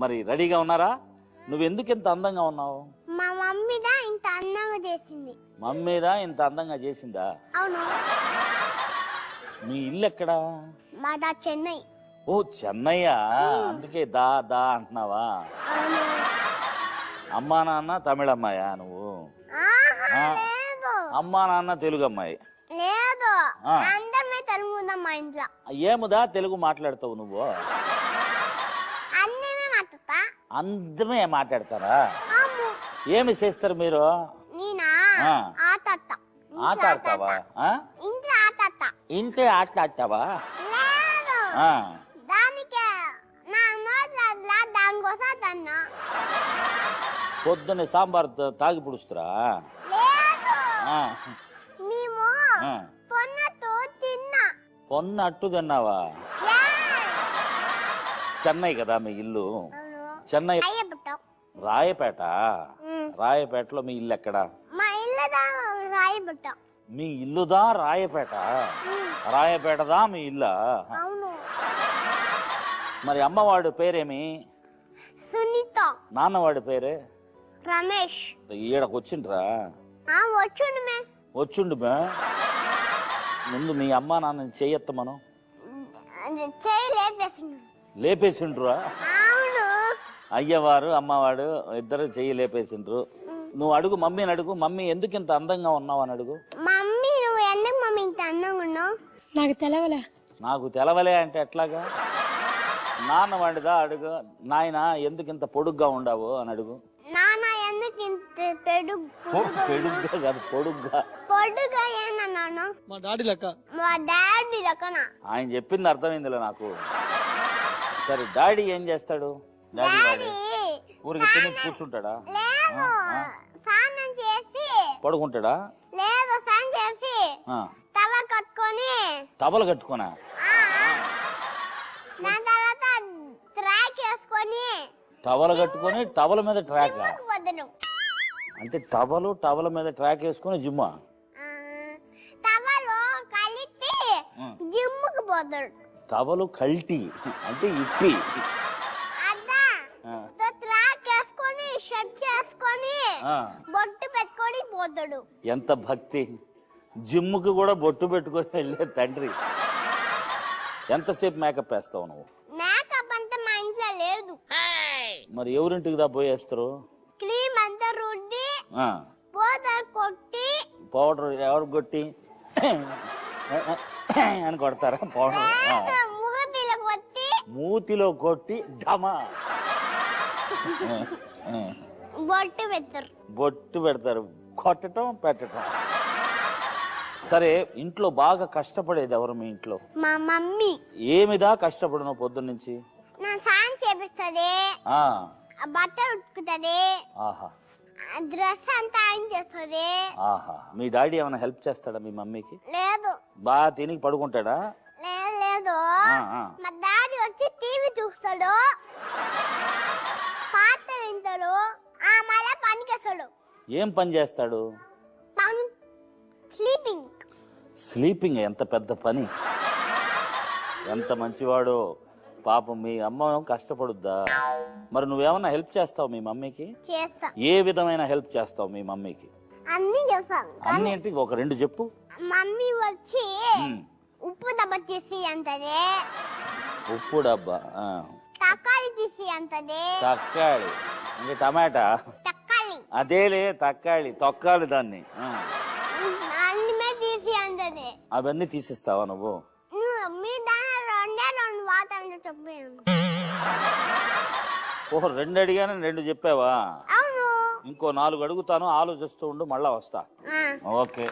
మరి రెడీగా ఉన్నారా? నువ్వెందుకు ఇంత అందంగా ఉన్నావు? మా మమ్మీదా ఇంత అందంగా చేసింది. మమ్మీదా ఇంత అందంగా చేసిందా? అవును. మీ ఇల్లు ఎక్కడా? మాదా చెన్నై. ఓ చెన్నయ్యా, అందుకే దా దా అంటున్నావా? అవును. అమ్మా నాన్న తమిళ అమ్మాయా నువ్వు? లేదు. అమ్మా నాన్న తెలుగు అమ్మాయి? లేదు, అందరమే తెలుగుదా మా ఇంట్లో. ఏముదా తెలుగు మాట్లాడతావు నువ్వు? అందమే మాట్లాడతా. అందమే మాట్లాడతారా? ఏమి చేస్తారు మీరు? నేనా? ఆట ఆట ఆడతావా? ఇంట్లో ఆట ఆడతా. ఇంట్లో ఆట ఆడతావా? లేదు, దానికే నా నోట్ల దానికోసం తన్నా. పొద్దున్నే సాంబార్ తాగి పుడుస్తురా? లేదు, మేము పొన్నట్టు తిన్నా. పొన్నట్టు తిన్నావా? చెన్నై కదా మీ ఇల్లు? చెన్నై. రాయపేట. రాయపేటలో మీ ఇల్లు ఎక్కడ? మా ఇల్లుదా రాయపేట. మీ ఇల్లుదా రాయపేట? రాయపేటదా మీ ఇల్లా? అవును. మరి అమ్మవాడి పేరేమి? సునీత. నాన్నవాడి పేరే? రమేష్. ఈడకు వచ్చిండ్రా? వచ్చిండు. వచ్చిండు బా. ముందు మీ అమ్మా నాన్న చేయత్తమను. లేపేసిండ్రా? అవును. అయ్యవారు అమ్మవాడు ఇద్దరు చెయ్యి లేపేసిండ్రు. నువ్వు అడుగు మమ్మీని అడుగు, మమ్మీ ఎందుకు ఇంత అందంగా ఉన్నావు అని అడుగు. మమ్మీ నువ్వు ఎందుకు మమ్మీ ఇంత అందంగా ఉన్నావు? నాకు తెలవలే. నాకు తెలవలే అంటే ఎట్లాగా? నాన్న వాడిదా అడుగు. నాయన ఎందుకు ఇంత పొడుగ్గా ఉండవు అని అడుగు. నాన్న ఎందుకు ఇంత పెడుగ్గా కాదు, పొడుగ్గా. పొడుగ్గా ఏనన్నాను? మా డాడీ లెక్క. మా డాడీ లెక్కన. ఆయన చెప్పింది అర్థమైందిలే నాకు. సరే డాడీ ఏం చేస్తాడు? డాడీ ఊరికి తిని కూర్చుంటాడా? లేదు, స్నానం చేసి పడుకుంటాడా? లేదు, స్నానం చేసి టవల్ కట్టుకొని. టవల్ కట్టుకోనా? దాని తర్వాత ట్రాక్ వేసుకొని. టవల్ కట్టుకొని టవల్ మీద ట్రాక్? అంటే టవల్ మీద ట్రాక్ వేసుకొని జిమ్మా? టవల్ కలిపి జిమ్ముకు పోతాడు. టవల్ కల్టీ అంటే ఇప్పి. ట్రాక్ వేసుకొని షర్ట్ చేసుకొని బొట్టు పెట్టుకొని పోతాడు. ఎంత భక్తి! జిమ్ముకి కూడా బొట్టు పెట్టుకొని వెళ్ళే తండ్రి. ఎంతసేపు మేకప్ వేస్తావు నువ్వు? మేకప్ అంతా మా ఇంట్లో లేదు. మరి ఎవరింటికి దా పోయేస్తారు? క్రీమ్ అంతా రుద్ది పౌడర్ కొట్టి. పౌడర్ ఎవరు కొట్టి అని కొడతారా? పౌడర్ మూతిలో కొట్టి. మూతిలో కొట్టి ధమా బొట్టు పెడతారు. బొట్టు పెడతారు. కొట్టడం పెట్టడం. సరే, ఇంట్లో బాగా కష్టపడేది ఎవరు మీ ఇంట్లో? మా మమ్మీ. ఏమిదా కష్టపడను పొద్దున్న నుంచి? నా సాయం చేపిస్తుంది, బట్టలు ఉతుకుతుంది, డ్రెస్ అంతా ఆయన చేస్తుంది. మీ డాడీ ఏమైనా హెల్ప్ చేస్తాడా మీ మమ్మీకి? లేదు. బాగా తిని పడుకుంటాడా? లేదు. మా డాడీ వచ్చి టీవీ చూస్తాడు, పాట వింటాడు, మళ్ళీ పనికేస్తాడు. ఏం పని చేస్తాడు? స్లీపింగ్. స్లీపింగ్? ఎంత పెద్ద పని! ఎంత మంచివాడు పాపం. మీ అమ్మ కష్టపడుద్దా? మరి నువ్వేమన్నా హెల్ప్ చేస్తావు మీ మమ్మీకి? చేస్తా. ఏ విధమైన హెల్ప్ చేస్తావు మీ మమ్మీకి? అన్ని చేస్తాను. అన్ని ఏంటి? ఒక రెండు చెప్పు. మమ్మీ వచ్చి ఉప్పు డబ్బా తీసి అంటది. ఉప్పు డబ్బా? తక్కాలి తీసి అంటది. తక్కాలి అంటే టమాటా? తక్కాలి. అదేలే తక్కాలి, తొక్కాలి దాన్ని. అన్నీ తీసి అంటది. అవన్నీ తీసిస్తావా నువ్వు? మీ దాని రెండు వాతావరణం చెప్పాను. ఓహో, రెండు అడిగాను, రెండు చెప్పావా? అవును. ఇంకో 4 అడుగుతాను, ఆలోచిస్తూ ఉండు, మళ్ళా వస్తా. ఓకే.